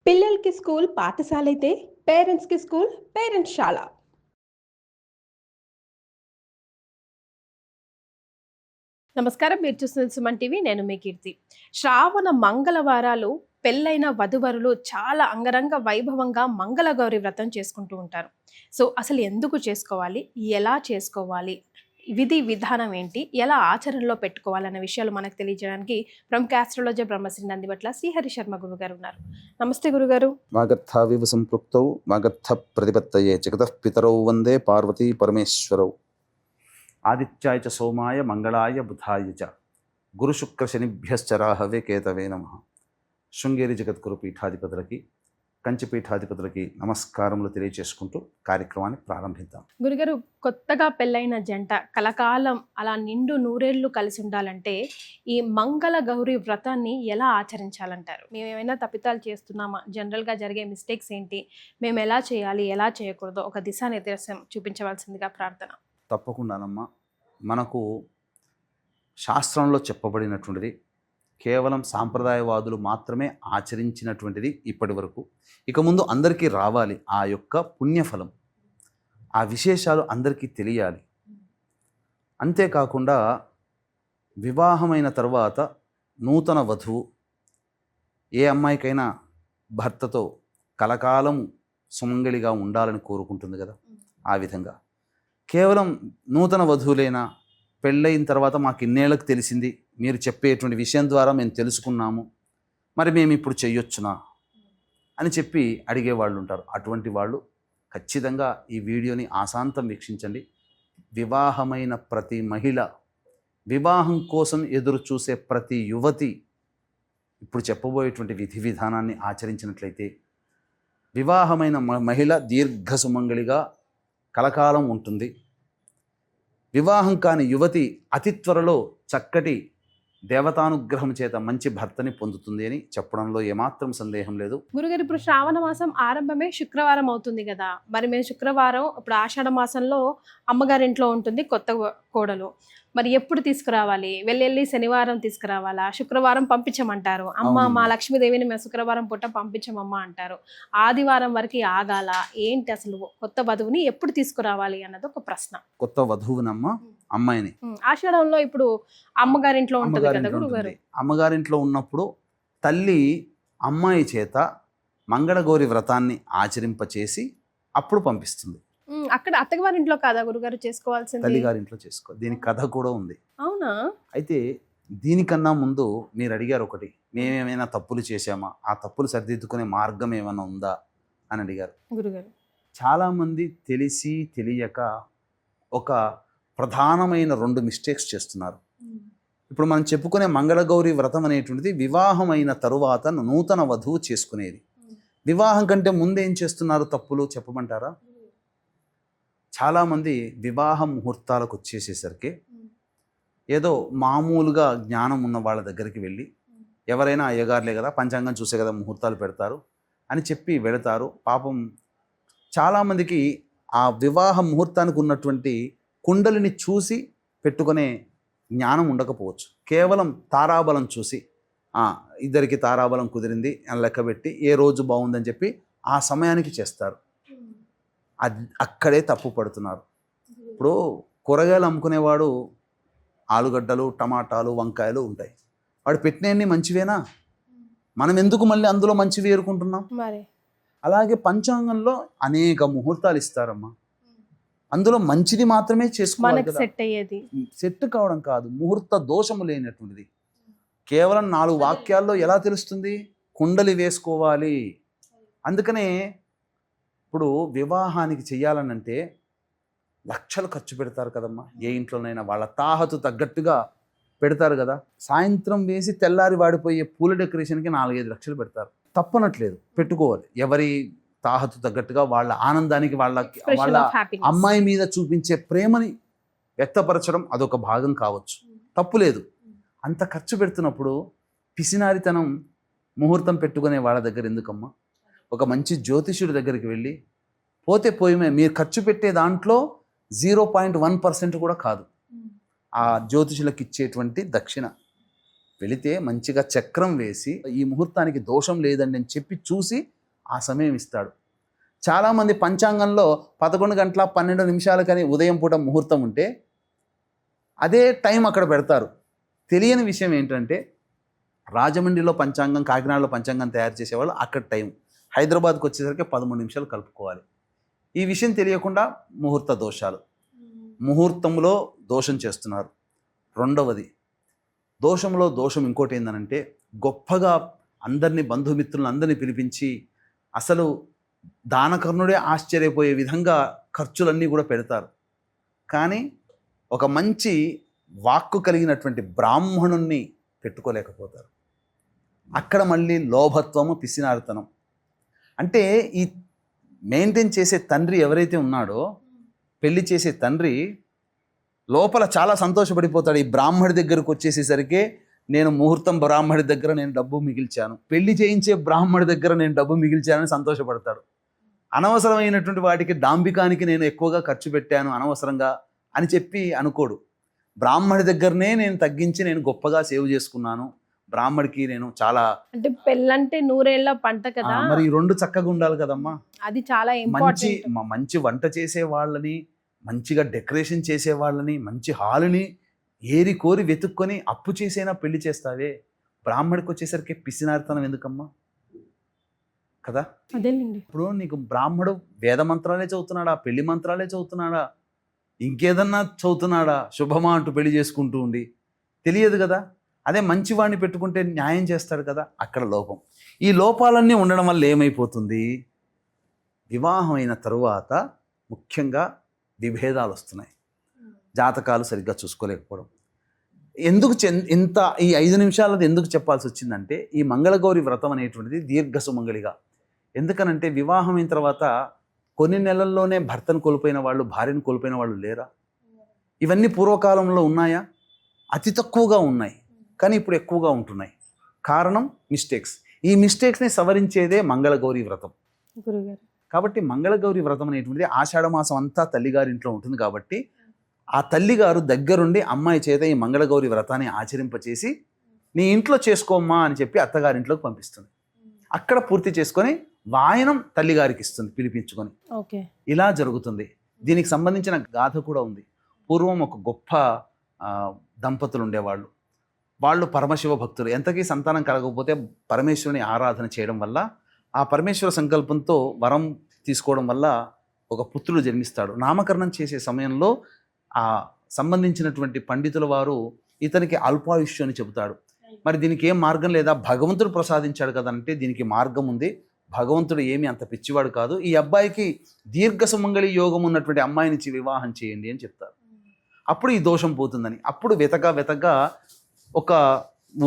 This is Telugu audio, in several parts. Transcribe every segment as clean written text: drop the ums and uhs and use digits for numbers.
పిల్లలకి స్కూల్ పాఠశాల అయితే పేరెంట్స్‌కి స్కూల్ పేరెంట్స్‌శాల. నమస్కారం. మీరు చూస్తున్నది సుమన్ టీవీ. నేను మీ కీర్తి. శ్రావణ మంగళవారాలు పెళ్ళైన వధూవరులు చాలా అంగరంగ వైభవంగా మంగళగౌరి వ్రతం చేసుకుంటూ ఉంటారు. సో అసలు ఎందుకు చేసుకోవాలి? ఎలా చేసుకోవాలి? విధి విధానం ఏంటి? ఎలా ఆచరణలో పెట్టుకోవాలన్న విషయాలు మనకు తెలియజేయడానికి ప్రముఖ ఆస్ట్రాలజర్ బ్రహ్మశ్రీ నందిబట్ల శ్రీహరి శర్మ గురుగారు ఉన్నారు. నమస్తే గురుగారు. వాగర్థావివ సంపృక్తౌ వాగర్థ ప్రతిపత్తయే జగతః పితరౌ వందే పార్వతీ పరమేశ్వరౌ. ఆదిత్యాయ చ సోమాయ మంగళాయ బుధాయ చ గురు శుక్ర శనిభ్యశ్చ రాహవే కేతవే నమః. శృంగేరి జగద్గురు పీఠాధిపతులకి కంచి పీఠాధిపతులకి నమస్కారములు తెలియజేసుకుంటూ కార్యక్రమాన్ని ప్రారంభిద్దాం. గురుగారు, కొత్తగా పెళ్ళైన జంట కలకాలం అలా నిండు నూరేళ్లు కలిసి ఉండాలంటే ఈ మంగళ గౌరి వ్రతాన్ని ఎలా ఆచరించాలంటారు? మేము ఏమైనా తప్పితాలు చేస్తున్నామా? జనరల్గా జరిగే మిస్టేక్స్ ఏంటి? మేము ఎలా చేయాలి, ఎలా చేయకూడదో ఒక దిశానిర్దేశం చూపించవలసిందిగా ప్రార్థన. తప్పకుండానమ్మా, మనకు శాస్త్రంలో చెప్పబడినటువంటిది కేవలం సాంప్రదాయవాదులు మాత్రమే ఆచరించినటువంటిది ఇప్పటి వరకు. ఇక ముందు అందరికీ రావాలి ఆ యొక్క పుణ్యఫలం, ఆ విశేషాలు అందరికీ తెలియాలి. అంతేకాకుండా వివాహమైన తర్వాత నూతన వధువు ఏ అమ్మాయికైనా భర్తతో కలకాలం సుమంగళిగా ఉండాలని కోరుకుంటుంది కదా. ఆ విధంగా కేవలం నూతన వధువులైనా పెళ్ళయిన తర్వాత మాకు ఇన్నేళ్ళకి తెలిసింది, మీరు చెప్పేటువంటి విషయం ద్వారా మేము తెలుసుకున్నాము, మరి మేము ఇప్పుడు చెయ్యొచ్చునా అని చెప్పి అడిగేవాళ్ళు ఉంటారు. అటువంటి వాళ్ళు ఖచ్చితంగా ఈ వీడియోని ఆశాంతం వీక్షించండి. వివాహమైన ప్రతి మహిళ, వివాహం కోసం ఎదురు చూసే ప్రతి యువతి ఇప్పుడు చెప్పబోయేటువంటి విధి విధానాన్ని ఆచరించినట్లయితే వివాహమైన మహిళ దీర్ఘ సుమంగళిగా కలకాలం ఉంటుంది. వివాహం కాని యువతి అతి త్వరలో చక్కటి దేవతానుగ్రహం చేత మంచి భర్తని పొందుతుంది అని చెప్పడంలో ఏమాత్రం సందేహం లేదు. గురుగారు, ఇప్పుడు శ్రావణ మాసం ఆరంభమే శుక్రవారం అవుతుంది కదా. మరి మేము శుక్రవారం ఇప్పుడు ఆషాఢ మాసంలో అమ్మగారింట్లో ఉంటుంది కొత్త కోడలు, మరి ఎప్పుడు తీసుకురావాలి? వెళ్ళి శనివారం తీసుకురావాలా? శుక్రవారం పంపించమంటారు. అమ్మ మా లక్ష్మీదేవిని మేము శుక్రవారం పూట పంపించమమ్మా అంటారు. ఆదివారం వరకు ఆగాల ఏంటి? అసలు కొత్త వధువుని ఎప్పుడు తీసుకురావాలి అన్నది ఒక ప్రశ్న. కొత్త వధువునమ్మ అమ్మాయిని ఆషాఢంలో ఇప్పుడు అమ్మగారింట్లో ఉంటుంది కదా గురుగారు. అమ్మగారింట్లో ఉన్నప్పుడు తల్లి అమ్మాయి చేత మంగళగౌరి వ్రతాన్ని ఆచరింపచేసి అప్పుడు పంపిస్తుంది. అక్కడ అత్తగారింట్లో కాదా గురుగారు చేసుకోవాల్సింది? తల్లిగారింట్లో చేసుకో. దీనికి కథ కూడా ఉంది. అవునా? అయితే దీనికన్నా ముందు మీరు అడిగారు ఒకటి, మేమేమైనా తప్పులు చేశామా, ఆ తప్పులు సరిదిద్దుకునే మార్గం ఏమైనా ఉందా అని అడిగారు గురుగారు. చాలామంది తెలిసి తెలియక ఒక ప్రధానమైన 2 మిస్టేక్స్ చేస్తున్నారు. ఇప్పుడు మనం చెప్పుకునే మంగళగౌరి వ్రతం అనేటువంటిది వివాహమైన తరువాత నూతన వధువు చేసుకునేది. వివాహం కంటే ముందు ఏం చేస్తున్నారు తప్పులు చెప్పమంటారా? చాలామంది వివాహ ముహూర్తాలకు వచ్చేసేసరికి ఏదో మామూలుగా జ్ఞానం ఉన్న వాళ్ళ దగ్గరికి వెళ్ళి, ఎవరైనా అయ్యగారులే కదా, పంచాంగం చూసే కదా ముహూర్తాలు పెడతారు అని చెప్పి వెళతారు. పాపం చాలామందికి ఆ వివాహ ముహూర్తానికి ఉన్నటువంటి కుండలిని చూసి పెట్టుకునే జ్ఞానం ఉండకపోవచ్చు. కేవలం తారాబలం చూసి ఇద్దరికి తారాబలం కుదిరింది అని లెక్కబెట్టి ఏ రోజు బాగుందని చెప్పి ఆ సమయానికి చేస్తారు. అక్కడే తప్పు పడుతున్నారు. ఇప్పుడు కూరగాయలు అమ్ముకునేవాడు ఆలుగడ్డలు, టమాటాలు, వంకాయలు ఉంటాయి. వాడు పెట్టినవన్నీ మంచివేనా? మనం ఎందుకు మళ్ళీ అందులో మంచివి ఏరుకుంటున్నాం? అలాగే పంచాంగంలో అనేక ముహూర్తాలు ఇస్తారమ్మా, అందులో మంచిది మాత్రమే చేసుకోవాలి. సెట్ కావడం కాదు, ముహూర్త దోషము లేనటువంటిది. కేవలం 4 వాక్యాల్లో ఎలా తెలుస్తుంది? కుండలి వేసుకోవాలి. అందుకనే ఇప్పుడు వివాహానికి చెయ్యాలనంటే లక్షలు ఖర్చు పెడతారు కదమ్మా. ఏ ఇంట్లోనైనా వాళ్ళ తాహతు తగ్గట్టుగా పెడతారు కదా. సాయంత్రం వేసి తెల్లారి వాడిపోయే పూల డెకరేషన్కి 4-5 లక్షలు పెడతారు. తప్పనట్లేదు, పెట్టుకోవాలి. ఎవరి తాహతు తగ్గట్టుగా వాళ్ళ ఆనందానికి, వాళ్ళ అమ్మాయి మీద చూపించే ప్రేమని వ్యక్తపరచడం అదొక భాగం కావచ్చు, తప్పులేదు. అంత ఖర్చు పెడుతున్నప్పుడు పిసినారితనం ముహూర్తం పెట్టుకునే వాళ్ళ దగ్గర ఎందుకమ్మా? ఒక మంచి జ్యోతిష్యుడి దగ్గరికి వెళ్ళి పోతే పోయిమే, మీరు ఖర్చు పెట్టే దాంట్లో 0.1% కూడా కాదు ఆ జ్యోతిషులకు ఇచ్చేటువంటి దక్షిణ. వెళితే మంచిగా చక్రం వేసి ఈ ముహూర్తానికి దోషం లేదండి అని చెప్పి చూసి ఆ సమయం ఇస్తాడు. చాలామంది పంచాంగంలో 11 గంటల 12 నిమిషాలకని ఉదయం పూట ముహూర్తం ఉంటే అదే టైం అక్కడ పెడతారు. తెలియని విషయం ఏంటంటే రాజమండ్రిలో పంచాంగం, కాకినాడలో పంచాంగం తయారు చేసేవాళ్ళు అక్కడ టైం, హైదరాబాద్కి వచ్చేసరికి 13 నిమిషాలు కలుపుకోవాలి. ఈ విషయం తెలియకుండా ముహూర్త దోషాలు, ముహూర్తంలో దోషం చేస్తున్నారు. రెండవది దోషంలో దోషం ఇంకోటి ఏంటంటే గొప్పగా అందరినీ బంధుమిత్రులను అందరినీ పిలిపించి అసలు దానకర్ణుడే ఆశ్చర్యపోయే విధంగా ఖర్చులన్నీ కూడా పెడతారు. కానీ ఒక మంచి వాక్కు కలిగినటువంటి బ్రాహ్మణుణ్ణి పెట్టుకోలేకపోతారు. అక్కడ మళ్ళీ లోభత్వము, పిసినారితనం. అంటే ఈ మెయింటైన్ చేసే తండ్రి ఎవరైతే ఉన్నాడో, పెళ్లి చేసే తండ్రి లోపల చాలా సంతోషపడిపోతాడు. ఈ బ్రాహ్మడి దగ్గరకు వచ్చేసేసరికి నేను ముహూర్తం బ్రాహ్మడి దగ్గర నేను డబ్బు మిగిల్చాను, పెళ్లి చేయించే బ్రాహ్మడి దగ్గర నేను డబ్బు మిగిల్చానని సంతోషపడతాడు. అనవసరమైనటువంటి వాటికి, డాంబికానికి నేను ఎక్కువగా ఖర్చు పెట్టాను అనవసరంగా అని చెప్పి అనుకోడు. బ్రాహ్మడి దగ్గరనే నేను తగ్గించి నేను గొప్పగా సేవ్ చేసుకున్నాను, బ్రాహ్మడికి నేను చాలా, అంటే పెళ్ళంటే నూరేళ్ల పంట కదా, మరి ఈ రెండు చక్కగా ఉండాలి కదమ్మా. అది చాలా మంచి ఇంపార్టెంట్. మంచి వంట చేసే వాళ్ళని, మంచిగా డెకరేషన్ చేసే వాళ్ళని, మంచి హాలుని ఏరి కోరి వెతుక్కొని అప్పు చేసైనా పెళ్లి చేస్తావే, బ్రాహ్మడికి వచ్చేసరికి పిసినారితనం ఎందుకమ్మా కదా. అదేనండి. ఇప్పుడు నీకు బ్రాహ్మడు వేద మంత్రాలే చదువుతున్నాడా, పెళ్లి మంత్రాలే చదువుతున్నాడా, ఇంకేదన్నా చదువుతున్నాడా, శుభమా అంటూ పెళ్లి చేసుకుంటూ ఉండి తెలియదు కదా. అదే మంచివాడిని పెట్టుకుంటే న్యాయం చేస్తాడు కదా. అక్కడ లోపం. ఈ లోపాలన్నీ ఉండడం వల్ల ఏమైపోతుంది, వివాహం అయిన తరువాత ముఖ్యంగా విభేదాలు వస్తున్నాయి. జాతకాలు సరిగ్గా చూసుకోలేకపోవడం. ఎందుకు ఇంత ఈ 5 నిమిషాలది ఎందుకు చెప్పాల్సి వచ్చిందంటే, ఈ మంగళగౌరి వ్రతం అనేటువంటిది దీర్ఘ సుమంగళిగా. ఎందుకనంటే వివాహం అయిన తర్వాత కొన్ని నెలల్లోనే భర్తను కోల్పోయిన వాళ్ళు, భార్యను కోల్పోయిన వాళ్ళు లేరా? ఇవన్నీ పూర్వకాలంలో ఉన్నాయా? అతి తక్కువగా ఉన్నాయి, కానీ ఇప్పుడు ఎక్కువగా ఉంటున్నాయి. కారణం మిస్టేక్స్. ఈ మిస్టేక్స్ని సవరించేదే మంగళగౌరి వ్రతం. గురుగారు, కాబట్టి మంగళగౌరి వ్రతం అనేటువంటిది ఆషాఢ మాసం అంతా తల్లిగారి ఇంట్లో ఉంటుంది. కాబట్టి ఆ తల్లిగారు దగ్గరుండి అమ్మాయి చేత ఈ మంగళగౌరి వ్రతాన్ని ఆచరింపచేసి నీ ఇంట్లో చేసుకోమ్మా అని చెప్పి అత్తగారింట్లోకి పంపిస్తుంది. అక్కడ పూర్తి చేసుకొని వాయనం తల్లిగారికి ఇస్తుంది పిలిపించుకొని. ఓకే, ఇలా జరుగుతుంది. దీనికి సంబంధించిన గాథ కూడా ఉంది. పూర్వం ఒక గొప్ప దంపతులు ఉండేవాళ్ళు. వాళ్ళు పరమశివ భక్తులు. ఎంతకీ సంతానం కలగకపోతే పరమేశ్వరుని ఆరాధన చేయడం వల్ల, ఆ పరమేశ్వర సంకల్పంతో వరం తీసుకోవడం వల్ల ఒక పుత్రుడు జన్మిస్తాడు. నామకరణం చేసే సమయంలో ఆ సంబంధించినటువంటి పండితుల వారు ఇతనికి అల్పాయుష్యం అని చెబుతాడు. మరి దీనికి ఏం మార్గం లేదా, భగవంతుడు ప్రసాదించాడు కదా అంటే దీనికి మార్గం ఉంది. భగవంతుడు ఏమీ అంత పిచ్చివాడు కాదు. ఈ అబ్బాయికి దీర్ఘ సుమంగళి యోగం ఉన్నటువంటి అమ్మాయినిచ్చి వివాహం చేయండి అని చెప్తారు. అప్పుడు ఈ దోషం పోతుందని. అప్పుడు వెతగా ఒక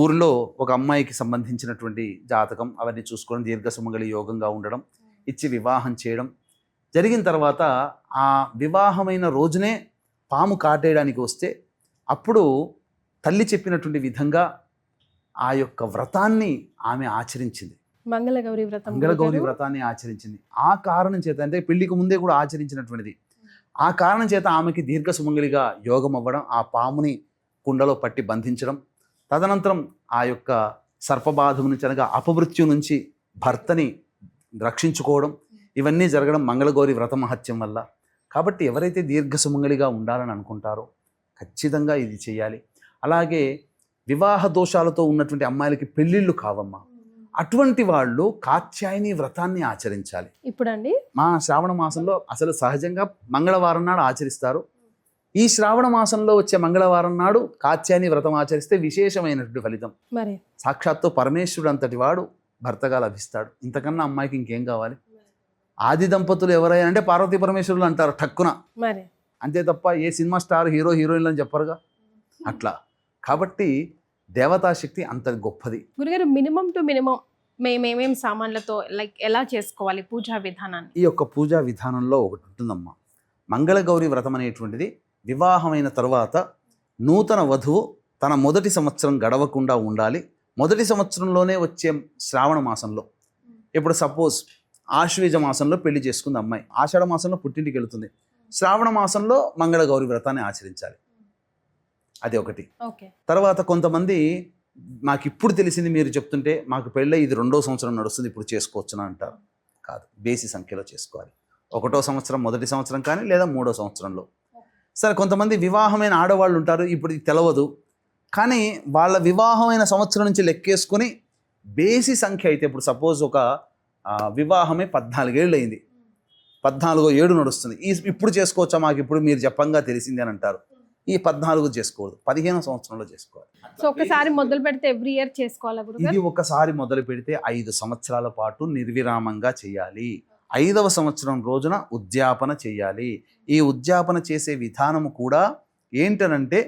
ఊరిలో ఒక అమ్మాయికి సంబంధించినటువంటి జాతకం అవన్నీ చూసుకోవడం, దీర్ఘ సుమంగళి యోగంగా ఉండడం, ఇచ్చి వివాహం చేయడం జరిగిన తర్వాత ఆ వివాహమైన రోజునే పాము కాటేయడానికి వస్తే అప్పుడు తల్లి చెప్పినటువంటి విధంగా ఆ యొక్క వ్రతాన్ని ఆమె ఆచరించింది. మంగళగౌరి వ్రతం, మంగళగౌరి వ్రతాన్ని ఆచరించింది. ఆ కారణం చేత, అంటే పెళ్లికి ముందే కూడా ఆచరించినటువంటిది, ఆ కారణం చేత ఆమెకి దీర్ఘ సుమంగళిగా యోగం అవ్వడం, ఆ పాముని కుండలో పట్టి బంధించడం, తదనంతరం ఆ యొక్క సర్పబాధ నుంచి అనగా అపమృత్యు నుంచి భర్తని రక్షించుకోవడం, ఇవన్నీ జరగడం మంగళగౌరి వ్రత మహత్యం వల్ల. కాబట్టి ఎవరైతే దీర్ఘ సుమంగళిగా ఉండాలని అనుకుంటారో ఖచ్చితంగా ఇది చేయాలి. అలాగే వివాహ దోషాలతో ఉన్నటువంటి అమ్మాయిలకి పెళ్ళిళ్ళు కావమ్మా, అటువంటి వాళ్ళు కాత్యాయని వ్రతాన్ని ఆచరించాలి. ఇప్పుడండి మా శ్రావణ మాసంలో అసలు సహజంగా మంగళవారం నాడు ఆచరిస్తారు. ఈ శ్రావణ మాసంలో వచ్చే మంగళవారం నాడు కాత్యాయని వ్రతం ఆచరిస్తే విశేషమైనటువంటి ఫలితం. మరి సాక్షాత్తు పరమేశ్వరుడు అంతటి వాడు భర్తగా లభిస్తాడు. ఇంతకన్నా అమ్మాయికి ఇంకేం కావాలి? ఆది దంపతులు ఎవరైనా అంటే పార్వతీ పరమేశ్వరులు అంటారు టక్కున, మరి అంతే తప్ప ఏ సినిమా స్టార్ హీరో హీరోయిన్లు అని చెప్పరుగా. అట్లా కాబట్టి దేవతాశక్తి అంత గొప్పది. గురుగారు, మినిమం టు మినిమం మేమేమేం సామాన్లతో లైక్ ఎలా చేసుకోవాలి పూజా విధానాన్ని? ఈ యొక్క పూజా విధానంలో ఒకటి ఉంటుందమ్మా. మంగళగౌరి వ్రతం అనేటువంటిది వివాహమైన తర్వాత నూతన వధువు తన మొదటి సంవత్సరం గడవకుండా ఉండాలి. మొదటి సంవత్సరంలోనే వచ్చే శ్రావణ మాసంలో, ఇప్పుడు సపోజ్ ఆశ్వీజ మాసంలో పెళ్లి చేసుకుంది అమ్మాయి, ఆషాఢ మాసంలో పుట్టింటికి వెళుతుంది, శ్రావణ మాసంలో మంగళగౌరి వ్రతాన్ని ఆచరించాలి. అది ఒకటి. ఓకే, తర్వాత కొంతమంది మాకు ఇప్పుడు తెలిసింది మీరు చెప్తుంటే, మాకు పెళ్ళి ఇది 2వ సంవత్సరం నడుస్తుంది ఇప్పుడు చేసుకోవచ్చునా అంటారు. కాదు, బేసి సంఖ్యలో చేసుకోవాలి. 1వ సంవత్సరం మొదటి సంవత్సరం కానీ లేదా 3వ సంవత్సరంలో. సరే, కొంతమంది వివాహమైన ఆడవాళ్ళు ఉంటారు, ఇప్పుడు ఇది తెలవదు, కానీ వాళ్ళ వివాహమైన సంవత్సరం నుంచి లెక్కేసుకొని బేసి సంఖ్య అయితే, ఇప్పుడు సపోజ్ ఒక వివాహమే 14 ఏళ్ళు అయింది, 14వ ఏడు నడుస్తుంది, ఇప్పుడు చేసుకోవచ్చా, మాకు ఇప్పుడు మీరు చెప్పంగా తెలిసింది అని అంటారు. ఈ 14 చేసుకోవద్దు, 15వ సంవత్సరంలో చేసుకోవాలి. సో ఒకసారి మొదలు పెడితే ఎవ్రీ ఇయర్ చేసుకోవాలా గురుగారు? ఇది ఒకసారి మొదలు పెడితే 5 సంవత్సరాల పాటు నిర్విరామంగా చేయాలి. 5వ సంవత్సరం రోజున ఉద్యాపన చేయాలి. ఈ ఉద్యాపన చేసే విధానము కూడా ఏంటనంటే,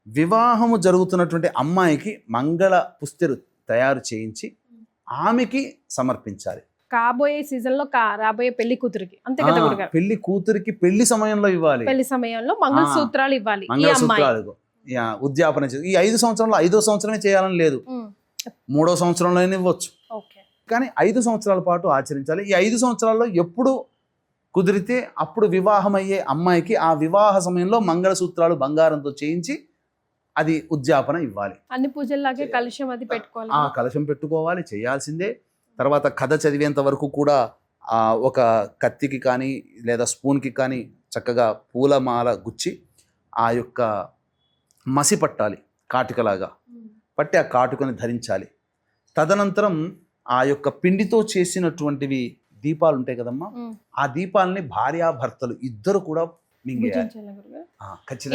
వివాహము జరుగుతున్నటువంటి అమ్మాయికి మంగళ పుస్తెలు తయారు చేయించి ఆమెకి సమర్పించాలి. కాబోయే సీజన్ లో రాబోయే పెళ్లి కూతురికి, అంతే కదా గురుగారు? పెళ్లి కూతురికి పెళ్లి సమయంలో ఇవ్వాలి, పెళ్లి సమయంలో మంగళసూత్రాలు ఇవ్వాలి. మంగళసూత్రాలు ఉద్యాపన చేసి ఈ 5 సంవత్సరంలో 5వ సంవత్సరమే చేయాలని లేదు, 3వ సంవత్సరంలో ఇవ్వచ్చు, కానీ 5 సంవత్సరాల పాటు ఆచరించాలి. ఈ 5 సంవత్సరాల్లో ఎప్పుడు కుదిరితే అప్పుడు వివాహమయ్యే అమ్మాయికి ఆ వివాహ సమయంలో మంగళసూత్రాలు బంగారంతో చేయించి అది ఉద్యాపన ఇవ్వాలి. అన్ని పూజల్లాగే కలశం అది పెట్టుకోవాలి, ఆ కలశం పెట్టుకోవాలి, చేయాల్సిందే. తర్వాత కథ చదివేంత వరకు కూడా ఒక కత్తికి కానీ లేదా స్పూన్కి కానీ చక్కగా పూలమాల గుచ్చి ఆ యొక్క మసి పట్టాలి, కాటుకలాగా పట్టి ఆ కాటుకని ధరించాలి. తదనంతరం ఆ యొక్క పిండితో చేసినటువంటివి దీపాలు ఉంటాయి కదమ్మా, ఆ దీపాలని భార్యాభర్తలు ఇద్దరు కూడా మింగేయాలి.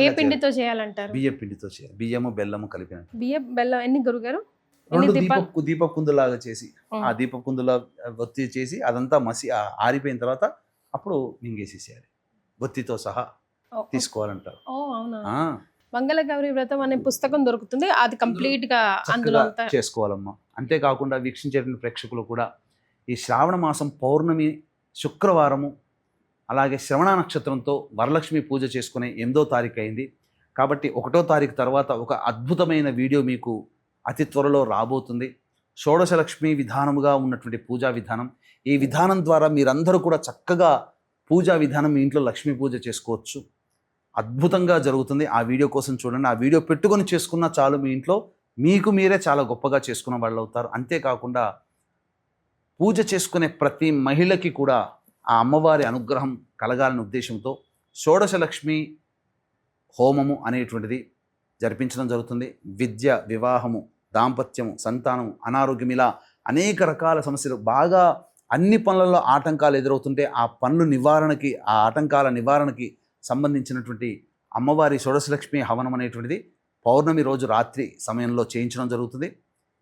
ఏ పిండితో చేయాలంటారు? బియ్యం పిండితో చేయాలి, బియ్యము బెల్లము కలిపినట్టు. బియ్యం బెల్లం ఎన్ని గురుగారు? 2 దీపపు కుందులాగా చేసి ఆ దీపపు కుందులా ఒత్తి చేసి అదంతా మసి ఆరిపోయిన తర్వాత అప్పుడు మింగేసేసేయాలి, ఒత్తితో సహా తీసుకోవాలంటారు. మంగళగౌరి వ్రతం అనే పుస్తకం దొరుకుతుంది, అది కంప్లీట్ గా అందులో చేసుకోవాలమ్మా. అంతేకాకుండా వీక్షించేటువంటి ప్రేక్షకులు కూడా ఈ శ్రావణ మాసం పౌర్ణమి శుక్రవారము అలాగే శ్రవణ నక్షత్రంతో వరలక్ష్మి పూజ చేసుకునే 8వ తారీఖు అయింది కాబట్టి 1వ తారీఖు తర్వాత ఒక అద్భుతమైన వీడియో మీకు అతి త్వరలో రాబోతుంది. షోడశలక్ష్మి విధానముగా ఉన్నటువంటి పూజా విధానం. ఈ విధానం ద్వారా మీరందరూ కూడా చక్కగా పూజా విధానం మీ ఇంట్లో లక్ష్మీ పూజ చేసుకోవచ్చు, అద్భుతంగా జరుగుతుంది. ఆ వీడియో కోసం చూడండి, ఆ వీడియో పెట్టుకొని చేసుకున్నా చాలు, మీ ఇంట్లో మీకు మీరే చాలా గొప్పగా చేసుకున్న వాళ్ళు అవుతారు. అంతేకాకుండా పూజ చేసుకునే ప్రతి మహిళకి కూడా ఆ అమ్మవారి అనుగ్రహం కలగాలనే ఉద్దేశంతో షోడశలక్ష్మి హోమము అనేటువంటిది జరిపించడం జరుగుతుంది. విద్య, వివాహము, దాంపత్యము, సంతానము, అనారోగ్యం, ఇలా అనేక రకాల సమస్యలు, బాగా అన్ని పనులలో ఆటంకాలు ఎదురవుతుంటే ఆ పనుల నివారణకి, ఆ ఆటంకాల నివారణకి సంబంధించినటువంటి అమ్మవారి షోడశలక్ష్మి హవనం అనేటువంటిది పౌర్ణమి రోజు రాత్రి సమయంలో చేయించడం జరుగుతుంది.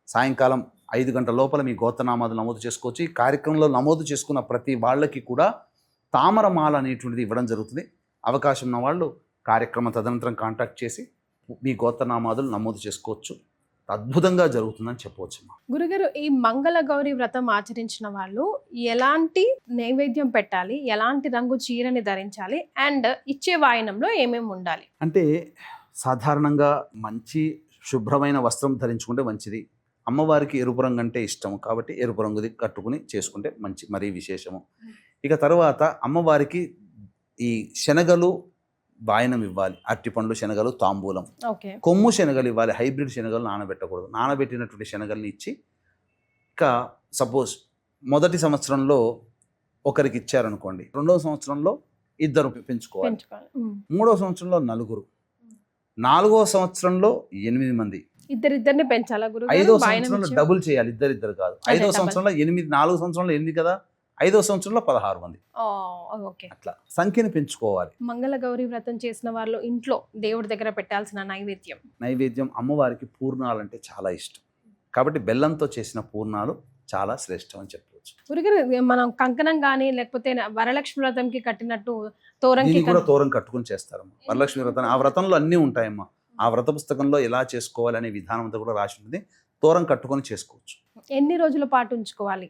సాయంకాలం 5 గంటల లోపల మీ గోత్రనామాలు నమోదు చేసుకోవచ్చు. ఈ కార్యక్రమంలో నమోదు చేసుకున్న ప్రతి వాళ్ళకి కూడా తామరమాల అనేటువంటిది ఇవ్వడం జరుగుతుంది. అవకాశం ఉన్న వాళ్ళు కార్యక్రమం తదనంతరం కాంటాక్ట్ చేసి మీ గోత్రనామాదులు నమోదు చేసుకోవచ్చు. అద్భుతంగా జరుగుతుందని చెప్పవచ్చు. గురుగారు, ఈ మంగళగౌరి వ్రతం ఆచరించిన వాళ్ళు ఎలాంటి నైవేద్యం పెట్టాలి, ఎలాంటి రంగు చీరని ధరించాలి, అండ్ ఇచ్చే వాయనంలో ఏమేమి ఉండాలి? అంటే సాధారణంగా మంచి శుభ్రమైన వస్త్రం ధరించుకుంటే మంచిది. అమ్మవారికి ఎరుపు రంగు అంటే ఇష్టము కాబట్టి ఎరుపు రంగుది కట్టుకుని చేసుకుంటే మంచి, మరీ విశేషము. ఇక తర్వాత అమ్మవారికి ఈ శనగలు వాయనం ఇవ్వాలి, అరటిపండ్లు, శనగలు, తాంబూలం, కొమ్ము శనగలు ఇవ్వాలి. హైబ్రిడ్ శనగలు నానబెట్టకూడదు. నానబెట్టినటువంటి శనగల్ని ఇచ్చి, ఇక సపోజ్ మొదటి సంవత్సరంలో ఒకరికి ఇచ్చారనుకోండి, 2వ సంవత్సరంలో 2 పెంచుకోవాలి, 3వ సంవత్సరంలో 4, 4వ సంవత్సరంలో 8 మంది, ఇద్దరిద్దరిని పెంచాలా గురుగారు? 5వ సంవత్సరంలో డబుల్ చేయాలి, ఇద్దరు కాదు. 5వ సంవత్సరంలో 8, 4వ సంవత్సరంలో 8 కదా, 5వ సంవత్సరంలో 16 మంది, అట్లా సంఖ్యను పెంచుకోవాలి. మంగళగౌరి వ్రతం చేసిన వాళ్ళు ఇంట్లో దేవుడి దగ్గర పెట్టాల్సిన నైవేద్యం అమ్మవారికి పూర్ణాలు అంటే చాలా ఇష్టం కాబట్టి బెల్లంతో చేసిన పూర్ణాలు చాలా శ్రేష్టం అని చెప్పవచ్చు. గురుగారు, మనం కంకణం కానీ లేకపోతే వరలక్ష్మి వ్రతంకి కట్టినట్టు తోరంకి కూడా తోరం కట్టుకుని చేస్తారమ్మా. వరలక్ష్మి వ్రతం, ఆ వ్రతంలో అన్నీ ఉంటాయమ్మా. ఆ వ్రత పుస్తకంలో ఎలా చేసుకోవాలి అనే విధానం అంతా కూడా రాసి ఉంటుంది. తోరం కట్టుకొని చేసుకోవచ్చు. ఎన్ని రోజుల పాటు ఉంచుకోవాలి?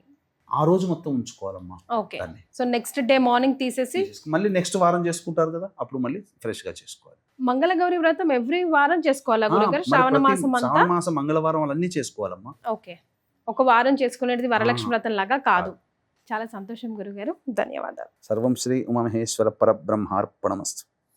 ఆ రోజు మొత్తం ఉంచుకోవాలమ్మా. Okay. So next day morning తీసేసి మళ్ళీ నెక్స్ట్ వారం చేసుకుంటారు కదా, అప్పుడు మళ్ళీ ఫ్రెష్ గా చేసుకోవాలి. మంగళగౌరి వ్రతం ఎవ్రీ వారం చేసుకోవాలా గురుగారు? శ్రావణ మాసం అంతా, శ్రావణ మాసం మంగళవారం అన్నీ చేసుకోవాలమ్మా. ఓకే. ఒక వారం చేసుకునేది వరలక్ష్మి వ్రతం లాగా కాదు. చాలా సంతోషం గురుగారు, ధన్యవాదాలు. సర్వం శ్రీ ఉమామహేశ్వర పరబ్రహ్మార్పణమస్తు.